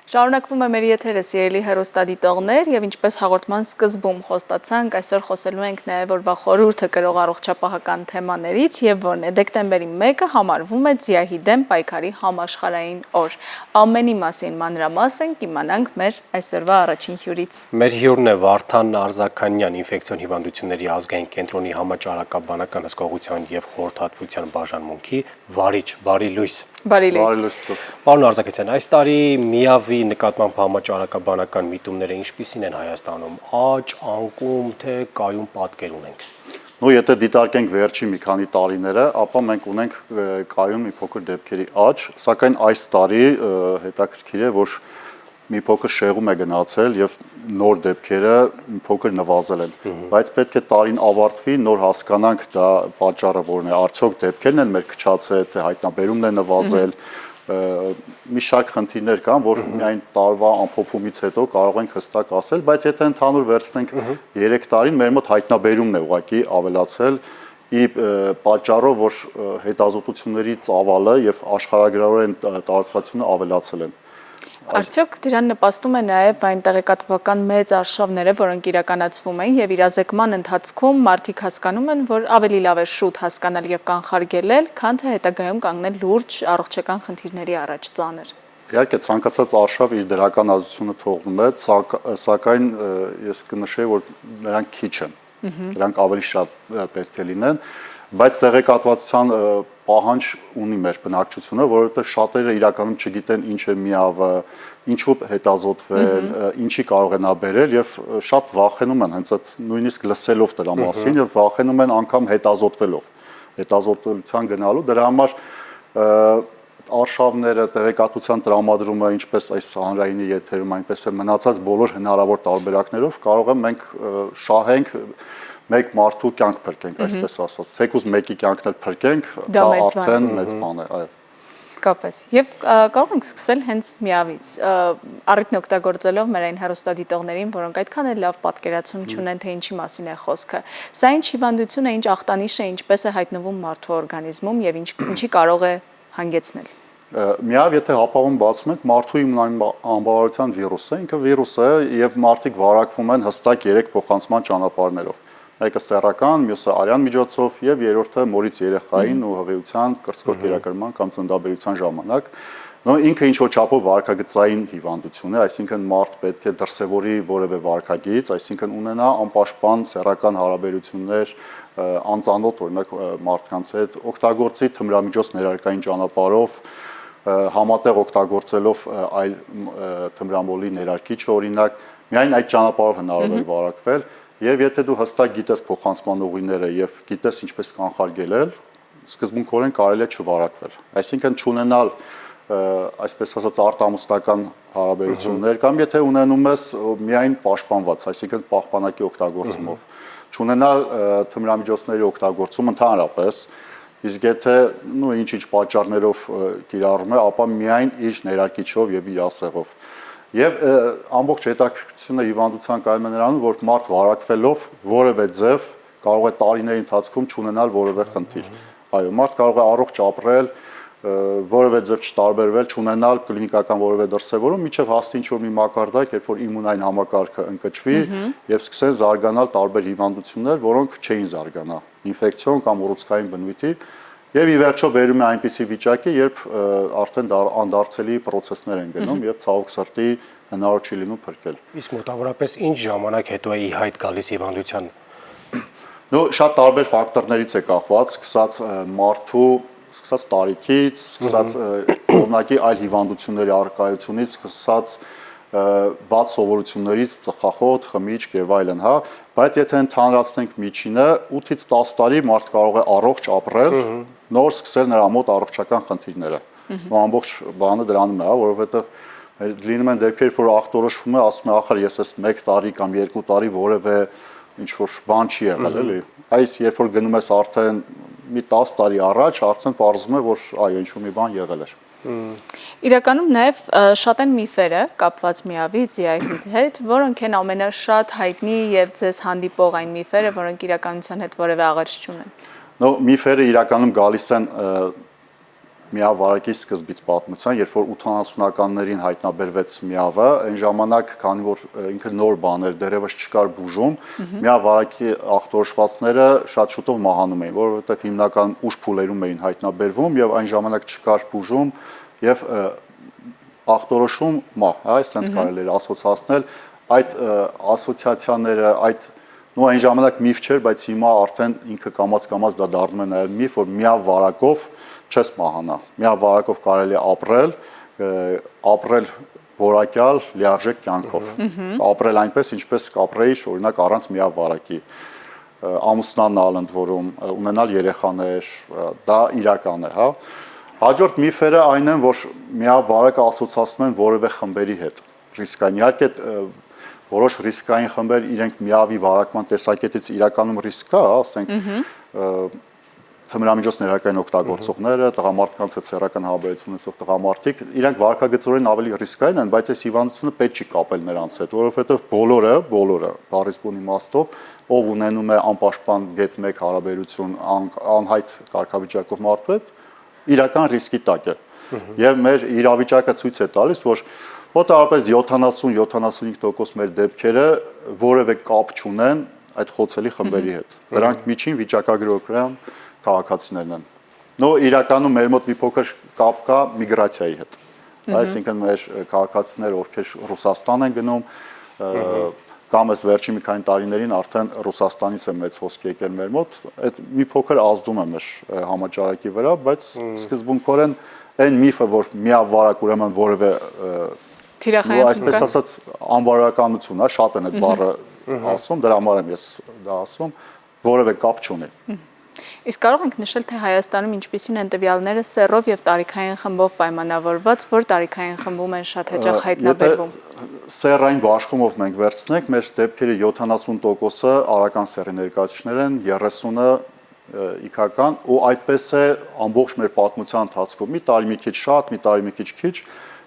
Շարունակվում է մեր եթերը, սիրելի հեռուստադիտողներ, եւ ինչպես հաղորդման սկզբում խոստացանք, այսօր խոսելու ենք նաեւ օրվա խորհուրդը կրող առողջապահական թեմաներից եւ որն է դեկտեմբերի 1-ը համարվում է ձիահի դեմ պայքարի համաշխարհային օր։ Ամենի մասին մանրամասն կիմանանք մեր այսօրվա առաջին հյուրից։ Մեր հյուրն է Վարդան Արզականյան, ինֆեկցիոն հիվանդությունների ազգային կենտրոնի համաճարակաբանական հսկողության եւ խորհրդատվության բաժանմունքի վարիչ, բարի լույս։ Բարի լույս։ Պարոն Արզականյան, այս տարի միավի նկատմամբ համաճարակաբանական միտումները ինչպիսին են Հայաստանում, աճ, անկում, թե կայուն պատկեր ունենք։ Ну, եթե դիտարկենք վերջի մի քանի տարիները, ապա մենք ունենք կայուն մի փոքր դեպքերի աճ, սակայն այս տարի հետաքրքիր է, որ մի փոքր շեղում է գնացել եւ նոր դեպքերը մի փոքր նվազել են, բայց պետք է տարին ավարտվի, նոր հասկանանք դա պատճառը որն է, արդյոք դեպքերն են մեր քչացել, թե հայտնաբերումն է նվազել, մի շարք խնդիրներ կան, որ միայն տարվա ամփոփումից հետո կարող ենք հստակ ասել, բայց եթե ընդհանուր վերցնենք 3 տարին, մեր մոտ հայտնաբերումն է ուղղակի ավելացել, ի պատճառով, որ հետազոտությունների ծավալը եւ աշխարհագրորեն տարածվածությունը ավելացել են։ Արդյոք դրան նպաստում է նաև այն տեղեկատվական մեծ արշավները, որոնք իրականացվում են եւ իրազեկման ընթացքում մարդիկ հասկանում են, որ ավելի լավ է շուտ հասկանալ եւ կանխարգելել, քան թե հետագայում կանգնել լուրջ առողջական խնդիրների առաջ ծանր։ Իհարկե ցանկացած արշավ իր դրական ազդեցությունը թողնում է, սակայն ես կնշեի, որ նրանք քիչ են։ Դրանք ավելի շատ պետք է լինեն, բայց տեղեկատվության պահանջ ունի մեր բնակչությունը, որովհետև շատերը իրականում չգիտեն ինչ է միավը, ինչու հետազոտվել, ինչի կարող է նա բերել եւ շատ վախենում են հենց այդ նույնիսկ լսելով դրա մասին եւ վախենում են անգամ հետազոտվելով, հետազոտության գնալու, դրա համար արշավները, տեղեկատվության տրամադրումը, ինչպես այս հանրայինի եթերում, այնպես էլ մնացած բոլոր հնարավոր տարբերակներով կարող եմ մենք շահենք մեկ մարդու կյանք փրկենք, այսպես ասած, թեկուզ մեկի կյանքն էլ փրկենք, դա արդեն մեծ բան է, այո։ Իսկապես։ Եվ կարող ենք սկսել հենց միավից, առիթն օգտագործելով մեր այն հեռուստադիտողներին, որոնք այդքան էլ լավ պատկերացում չունեն, թե ինչի մասին է խոսքը։ Սա ինչ հիվանդություն է, ինչ ախտանիշ է, ինչպես է հայտնվում մարդու օրգանիզմում եւ ինչի կարող է հանգեցնել։ Միավ, եթե հապաղում բացում ենք, մարդու անբավարարության վիրուս է, ինքը վիրուս է եւ մարդիկ վարակվում են հստակ 3 փոխանցման ճանապարհներով։ Մեկը սեռական, մյուսը արյան միջոցով եւ երրորդը մորից երեխային ու հղիության կրծքով կերակրման կամ ծննդաբերության ժամանակ։ Ինքը ինչ որ չափով վարքագծային հիվանդություն է, այսինքն մարդ պետք է դրսևորի որևէ վարքագիծ, այսինքն ունենա անպաշտպան սեռական հարաբերություններ, անծանոթ օրինակ մարդկանց հետ, օգտագործի թմրամիջոց ներարկային ճանապարհով, համատեղ օգտագործելով այլ թմրամոլի ներարկիչ օրինակ, միայն այդ ճանապարհով հնարավոր է վարակվել։ Եվ եթե դու հստակ գիտես փոխանցման ուղիները եւ գիտես ինչպես կանխարգելել, սկզբունքորեն կարելի է չվարակվել։ Այսինքն չունենալ այսպես ասած արտամուստական հարաբերություններ կամ եթե ունենում ես միայն պաշտպանված, այսինքն պահպանակի օգտագործումով, չունենալ թմրամիջոցների օգտագործում ընդհանրապես, իսկ եթե ինչ-ինչ պատճառներով կիրառում է, ապա միայն իր ներարկիչով եւ իր ասեղով։ Եվ ամբողջ հետաքրքրությունը հիվանդության կայանում է նրանում, որ մարդ վարակվելով որևէ ձև կարող է տարիների ընթացքում չունենալ որևէ խնդիր։ Այո, մարդ կարող է առողջ ապրել, որևէ ձև չտարբերվել, չունենալ կլինիկական որևէ դրսևորում, մինչև հասնի ինչ-որ մի մակարդակ, երբ որ իմունային համակարգը ընկճվի եւ սկսեն զարգանալ տարբեր հիվանդություններ, որոնք չէին զարգանա, ինֆեկցիոն կամ ուռուցքային բնույթի։ Եվ ի վերջո բերում է այնպիսի վիճակի, երբ արդեն անդարձելի process-ներ են գնում եւ ցավոք սրտի հնարավոր չի լինում փրկել։ Իսկ մոտավորապես ինչ ժամանակ հետո է ի հայտ գալիս հիվանդության։ Շատ տարբեր ֆակտորներից է կախված, սկսած տարիքից, սկսած օրինակի այլ հիվանդությունների առկայությունից, սկսած վատ սովորություններից, ծխախոտ, խմիչք եւ այլն, հա, բայց եթե ընդհանրացնենք միջինը, 8-ից 10 տարի մարդ կարող է առողջ ապրել, նոր սկսել նրա մոտ առողջական խնդիրները։ Ամբողջ բանը դրանում է, հա, որովհետեւ լինում են դեպքեր, որ ախտորոշվում է, ասում է, ախր ես այս 1 տարի կամ 2 տարի որևէ ինչ որ բան չի եղել, էլի։ Այս երբ որ գնում ես արդեն մի 10 տարի առաջ, արդեն պարզվում է, որ այո, ինչ-որ մի բան եղել էր։ Իրականում նաև շատ են միֆերը կապված միավի ձիահի հետ, որոնք են ամենաշատ հայտնի եւ ձեզ հանդիպող այն միֆերը, որոնք իրականության հետ որևէ աղերս չունեն։ Միֆերը իրականում գալիս են միավարակի սկզբից պատմության, երբ որ 80-ականներին հայտնաբերվեց միավը, այն ժամանակ, քանի որ ինքը նոր բան էր, դեռևս չկար բուժում, միավարակի ախտորոշվածները շատ շուտով մահանում էին, որովհետև հիմնական ուժ փուլերում էին հայտնաբերվում եւ այն ժամանակ չկար բուժում եւ ախտորոշում մահ, այսպես կարելի էր ասոցացնել այդ ասոցիացիաները, այդ նո այն ժամանակ միֆ չէր, բայց հիմա արդեն ինքը կամաց-կամաց դա դառնում է նաեւ միֆ, որ միավարակով չես մահանա։ Միավարակով կարելի է ապրել որակյալ լիարժեք կյանքով։ Ապրել այնպես, ինչպես կապրեիր, օրինակ առանց միավարակի։ Ամուսնանալ ընդ որում, ունենալ երեխաներ, դա իրական է, հա։ Հաջորդ միֆերը այն են, որ միավարակը ասոցացնում են որևէ խմբերի հետ։ Ռիսկային, իհարկե որոշ ռիսկային խմբեր իրենք միավի վարակման տեսակետից իրականում ռիսկ կա, ասենք թմրամիջոց ներկայային օգտագործողները, տղամարդկանց հետ սեռական հարաբերություն ունեցող տղամարդիկ, իրենք վարքագծորեն ավելի ռիսկային են, բայց այս հիվանդությունը պետք չի կապել նրանց հետ, որովհետև բոլորը, բառից բուն իմաստով, ով ունենում է անպաշտպան գետ 1 հարաբերություն անհայտ կարգավիճակով մարդու հետ, իրական ռիսկի տակ է։ Եվ մեր իրավիճակը ցույց է տալիս, որ մոտավորապես 70-75% մեր դեպքերը որևէ կապ չունեն այդ խոցելի խմբերի հետ։ Դրանք միջին վիճակագրական քաղաքացիներն են։ Նո իրականում մեր մոտ մի փոքր կապ կա միգրացիայի հետ։ Այսինքն մեր քաղաքացիները, ովքեր Ռուսաստան են գնում, կամ այս վերջին մի քանի տարիներին արդեն Ռուսաստանից է մեծ հոսք եկել մեր մոտ, այդ մի փոքր ազդում է մեր համաճարակի վրա, բայց սկզբունքորեն այն միֆը, որ միավարակ ուրեմն որևէ այսպես ասած անբարոյականություն է, շատ են այդ բառը ասում, դրա համար եմ ես դա ասում, որևէ կապ չունի։ Իսկ կարող ենք նշել, թե Հայաստանում ինչպիսին են տվյալները սեռով եւ տարիքային խմբով պայմանավորված, որ տարիքային խմբում են շատ հաճախ հայտնաբերվում։ Սեռային բաշխումով մենք վերցնենք, մեր դեպքերի 70%-ը արական սեռի ներկայացուցիչներ են, 30-ը իքական, ու այդպես է ամբողջ մեր պատմության ընթացքում, մի տարի մի քիչ շատ, մի տարի մի քիչ քիչ,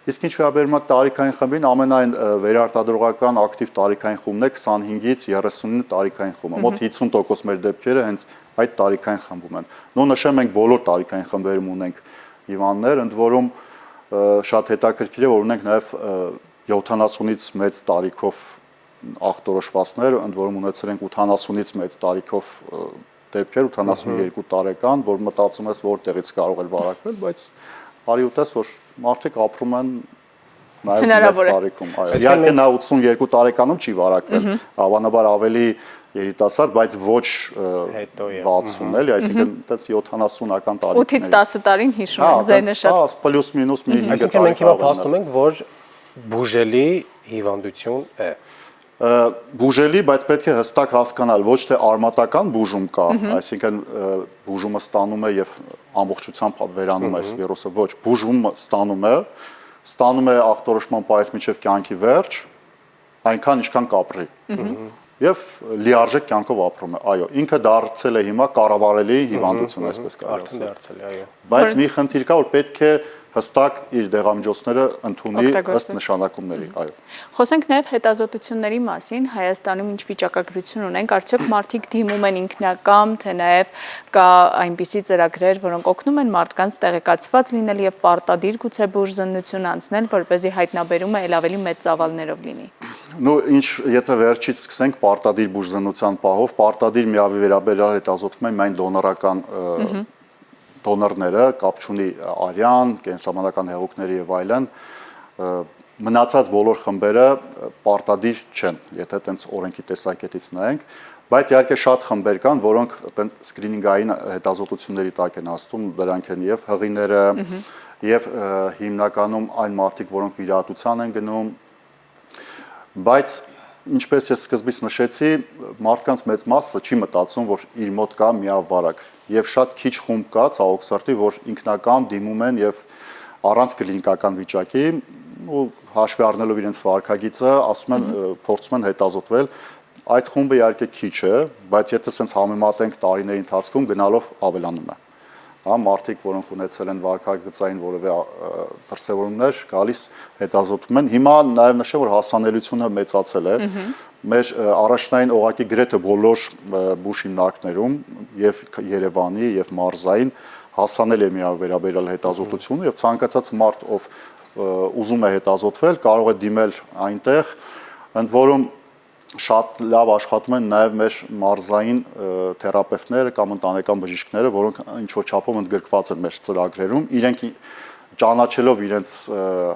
իսկ ինչ վերաբերում է տարիքային խմբին, ամենայն վերարտադրողական ակտիվ տարիքային խումբն է 25-ից 39 տարիքային խումբը, մոտ 50% մեր դեպքերը հենց այդ տարիքային խմբում են։ Նո նշեմ մենք բոլոր տարիքային խմբերում ունենք հիվանդներ, ընդ որում շատ հետաքրքիր է, որ ունենք նաև 70-ից մեծ տարիքով ախտորոշվածներ, ընդ որում ունեցել ենք 80-ից մեծ տարիքով դեպքեր, 82 տարեկան, որ մտածում ես որտեղից կարող է վարակվել, բայց արի ուտես, որ մարդիկ ապրում են նաև մեծ տարիքում։ Իհարկե նա 82 տարեկանում չի վարակվել, հավանաբար ավելի երիտասարդ, բայց ոչ 60, էլի, այսինքն այդպես 70-ական տարիքների։ 8-ից 10 տարին հիշում ենք ձեր նշած։ Հա, պլյուս մինուս մի 5 տարի։ Այսինքն մենք հիմա փաստում ենք, որ բուժելի հիվանդություն է։ Բուժելի, բայց պետք է հստակ հասկանալ, ոչ թե արմատական բուժում կա, այսինքն բուժումը ստանում է եւ ամբողջությամբ վերանում է այս վիրուսը, ոչ, բուժումը ստանում է ախտորոշման պահից մինչև կյանքի վերջ, այնքան ինչքան կապրի։ Եվ լիարժեք կյանքով ապրում է, այո, ինքը դարձել է հիմա կառավարելի հիվանդություն, այսպես կարելի արդեն դարձել է, այո։ Բայց մի խնդիր կա, որ պետք է հստակ իր դեղամիջոցները ընդունի ըստ նշանակումների, այո։ Խոսենք նաև հետազոտությունների մասին, Հայաստանում ինչ վիճակագրություն ունենք, արդյոք մարդիկ դիմում են ինքնակամ, թե նաև կա այնպիսի ծրագրեր, որոնք օգնում են մարդկանց տեղեկացված լինել եւ պարտադիր գուցե բուժզննություն անցնել, որպեսզի հայտնաբերումը ել ավելի մեծ ծավալներով լինի։ Նու ինչ եթե վերջից սկսենք պարտադիր բուժզննության պահով, պարտադիր միավի վերաբերյալ հետազոտվում են միայն դոնորական դոնորները, կապ չունի արյան, կենսաբանական հեղուկների եւ այլն, մնացած բոլոր խմբերը պարտադիր չեն, եթե տենց օրենքի տեսակետից նայենք, բայց իհարկե շատ խմբեր կան, որոնք տենց սկրինինգային հետազոտությունների տակ են ասում, դրանք են եւ հղիները, եւ հիմնականում այն մարդիկ, որոնք վիրահատության են գնում, բայց ինչպես ես սկզբից նշեցի, մարդկանց մեծ մասը չի մտածում, որ իր մոտ կա միավարակ, եւ շատ քիչ խումբ կա ցավոք սրտի, որ ինքնակամ դիմում են եւ առանց կլինիկական վիճակի ու հաշվի առնելով իրենց վարքագիծը, ասում են փորձում են հետազոտվել, այդ խումբը իհարկե քիչ է, բայց եթե սենց համեմատենք տարիների ընթացքում գնալով ավելանում է։ Հա, մարդիկ, որոնք ունեցել են վարքագծային որևէ դրսևորումներ, գալիս հետազոտում են։ Հիմա նաև նշեմ, որ հասանելիությունը մեծացել է։ Մեր առաջնային օղակի գրեթե բոլոր բուժ հիմնարկներում, եւ Երևանի, եւ մարզային, հասանելի է միավերաբերյալ հետազոտությունը եւ ցանկացած մարդ, ով ուզում է հետազոտվել, կարող է դիմել այնտեղ, ընդ որում շատ լավ աշխատում են նաև մեր մարզային թերապևտները կամ ընտանեկան բժիշկները, որոնք ինչ որ չափով ընդգրկված են մեր ծրագրերում, իրենք ճանաչելով իրենց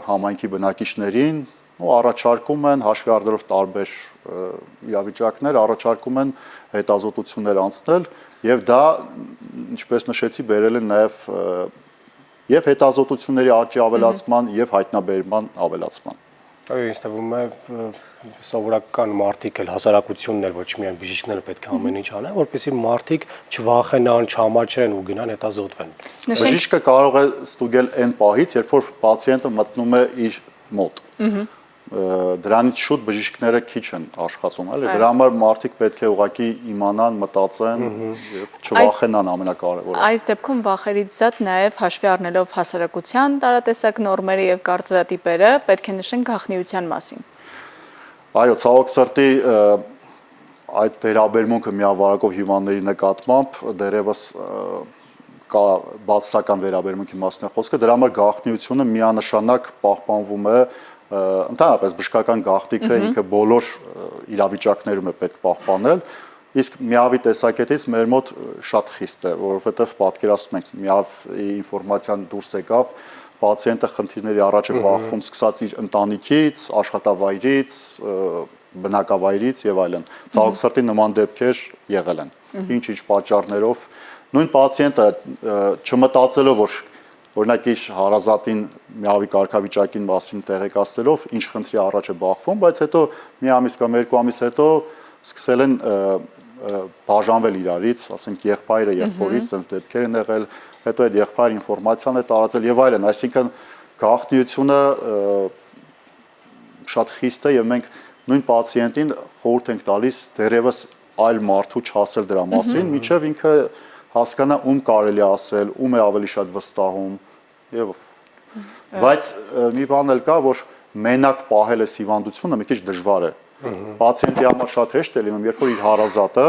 համայնքի բնակիչներին, առաջարկում են հաշվի առնելով տարբեր իրավիճակներ, առաջարկում են հետազոտություններ անցնել եւ դա, ինչպես նշեցի, բերել են նաև եւ հետազոտությունների աճի ավելացման եւ հայտնաբերման ավելացման։ Այո, ինձ թվում է սովորական մարդիկ էլ հասարակությունն էլ ոչ միայն բժիշկները պետք է ամեն ինչ անեն, որպեսզի մարդիկ չվախենան, չհամաչեն ու գնան հետազոտվեն։ Բժիշկը կարող է ստուգել այն պահից, երբ որ պացիենտը մտնում է իր մոտ։ Դրանից շուտ բժիշկները քիչ են աշխատում, էլի։ Դրա համար մարդիկ պետք է ուղղակի իմանան, մտածեն եւ չվախենան ամենակարևորը։ Այս դեպքում վախերից զատ նաև հաշվի առնելով հասարակության տարատեսակ նորմերը եւ կարծրատիպերը, պետք է նշենք գաղտնիության մասին։ Այո, ցավոք սրտի այդ վերաբերմունքը միավարակով հիվանդների նկատմամբ դեռևս կա բացասական վերաբերմունքի մասն է խոսքը, դրա համար գաղտնիությունը միանշանակ պահպանվում է, ընդհանրապես բժշկական գաղտնիքը ինքը բոլոր իրավիճակներում է պետք պահպանել, իսկ միավի տեսակետից մեր մոտ շատ խիստ է, որովհետև պատկերացնում ենք միավ ինֆորմացիան դուրս եկավ, պացիենտը խնդիրների առաջ է բախվում սկսած իր ընտանիքից, աշխատավայրից, բնակավայրից եւ այլն։ Ցավոք սրտի նման դեպքեր եղել են։ Ինչ-ինչ պատճառներով նույն պացիենտը չմտածելով, որ օրինակ իր հարազատին միավի կարգավիճակին մասին տեղեկացնելով ինչ խնդրի առաջ է բախվում, բայց հետո մի ամիս կամ երկու ամիս հետո սկսել են բաժանվել իրարից, ասենք եղբայրը եղբորից, այդպես դեպքեր են եղել, հետո այդ եղբայրը ինֆորմացիան է տարածել եւ այլն, այսինքն գաղտնիությունը շատ խիստ է եւ մենք նույն պացիենտին խորհուրդ ենք տալիս դեռևս այլ մարդու չասել դրա մասին, միջև ինքը հասկանա ում կարելի է ասել, ում է ավելի շատ վստահում եւ բայց մի բան էլ կա, որ մենակ պահել է հիվանդությունը մի քիչ դժվար է։ Պացիենտի համար շատ հեշտ է լինում, երբ որ իր հարազատը,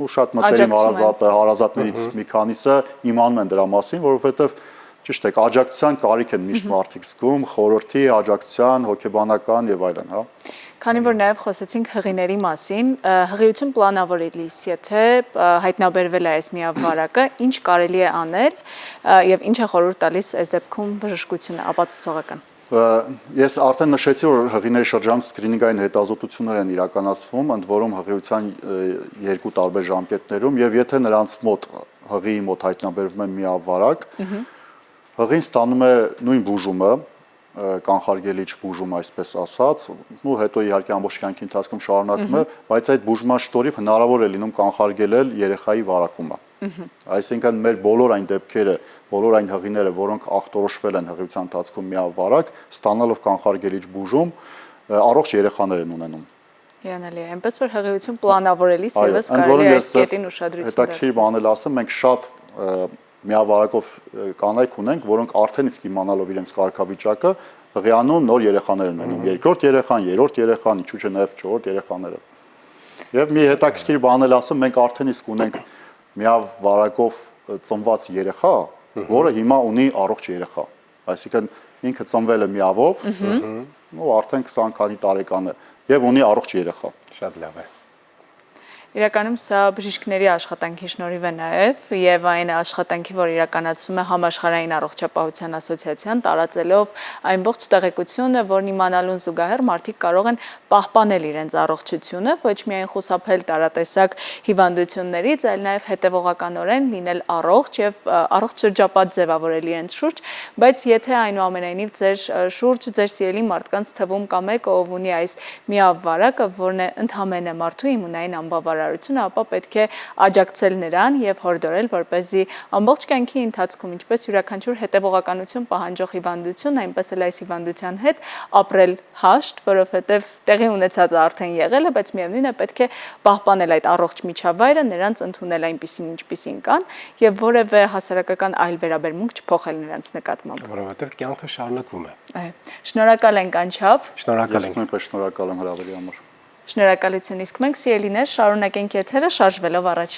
ու շատ մտերիմ հարազատը, հարազատներից մի քանիսը իմանում են դրա մասին, որովհետեւ ճիշտ է, աջակցության կարիք են միշտ մարդիկ զգում, խորհրդի, աջակցության, հոգեբանական եւ այլն, հա։ Քանի որ նաև խոսեցինք հղիների մասին, հղիություն պլանավորելիս, եթե հայտնաբերվել է այս միավարակը, ինչ կարելի է անել եւ ինչ է խորհուրդ տալիս այս դեպքում բժշկությունը ապացուցողական։ Ես արդեն նշեցի, որ հղիների շրջանում սկրինինգային հետազոտություններ են իրականացվում, ընդ որում հղիության երկու տարբեր ժամկետներում եւ եթե նրանց մոտ հղիի մոտ հայտնաբերվում է միավարակ, հղին ստանում է նույն բուժումը, կանխարգելիչ բուժում, այսպես ասած, ու հետո իհարկե ամբողջ կյանքի ընթացքում շարունակում է, բայց այդ բուժման շնորհիվ հնարավոր է լինում կանխարգելել երեխայի վարակումը։ Այսինքն մեր բոլոր այն դեպքերը, բոլոր այն հղիները, որոնք ախտորոշվել են հղիության ընթացքում միավարակ, ստանալով կանխարգելիչ բուժում, առողջ երեխաներ են ունենում։ Հիանալի է, այնպես որ հղիություն պլանավորելիս եւս կարելի է այս կետին ուշադրություն դարձնել։ Հետաքրքիր բան էլ ասեմ, մենք շատ միավարակով կանայք ունենք, որոնք արդեն իսկ իմանալով իրենց կարգավիճակը հղիանում նոր երեխաներ են ունենում, երկրորդ երեխան, երրորդ երեխան, ինչու՞ չէ նաև չորրորդ երեխաները։ Եվ մի հետաքրքիր բան էլ ասեմ, մենք արդեն իսկ ունենք միավարակով ծնված երեխա, որը հիմա ունի առողջ երեխա։ Այսինքն ինքը ծնվել է միավով, ու արդեն 20 քանի տարեկան է եւ ունի առողջ երեխա։ Շատ լավ է։ Իրականում սա բժիշկների աշխատանքի շնորհիվ է նաև եւ այն աշխատանքի, որ իրականացվում է Համաշխարհային առողջապահության ասոցիացիան, տարածելով այն ողջ տեղեկությունը, որն իմանալուն զուգահեռ մարդիկ կարող են պահպանել իրենց առողջությունը, ոչ միայն խուսափել տարատեսակ հիվանդություններից, այլ նաև հետևողականորեն լինել առողջ եւ առողջ շրջապատ ձևավորել իրենց շուրջ, բայց եթե այնուամենայնիվ ձեր շուրջ ձեր սիրելի մարդկանց թվում կա մեկը, ով ունի այս միավարակը, որն է ընդհանրապես մարդու իմունային անբավարարությունը, ապա պետք է աջակցել նրան եւ հորդորել, որպեսզի ամբողջ կյանքի ընթացքում, ինչպես յուրաքանչյուր հետևողականություն պահանջող հիվանդություն, այնպես էլ այս հիվանդության հետ ապրել հաշտ, որովհետեւ տեղի ունեցածը արդեն եղել է, բայց միևնույն է պետք է պահպանել այդ առողջ միջավայրը, նրանց ընդունել այնպիսին, ինչպիսին կան եւ որևէ հասարակական այլ վերաբերմունք չփոխել նրանց նկատմամբ։ Որովհետեւ կյանքը շարունակվում է։ Այո։ Շնորհակալ ենք անչափ։ Շնորհակալ Ես ենք։ նույնպես շնորհակալ եմ հրավերի համար։ Շնորհակալություն, իսկ մենք սիրելիներ շարունակենք եթերը շարժվելով առաջ։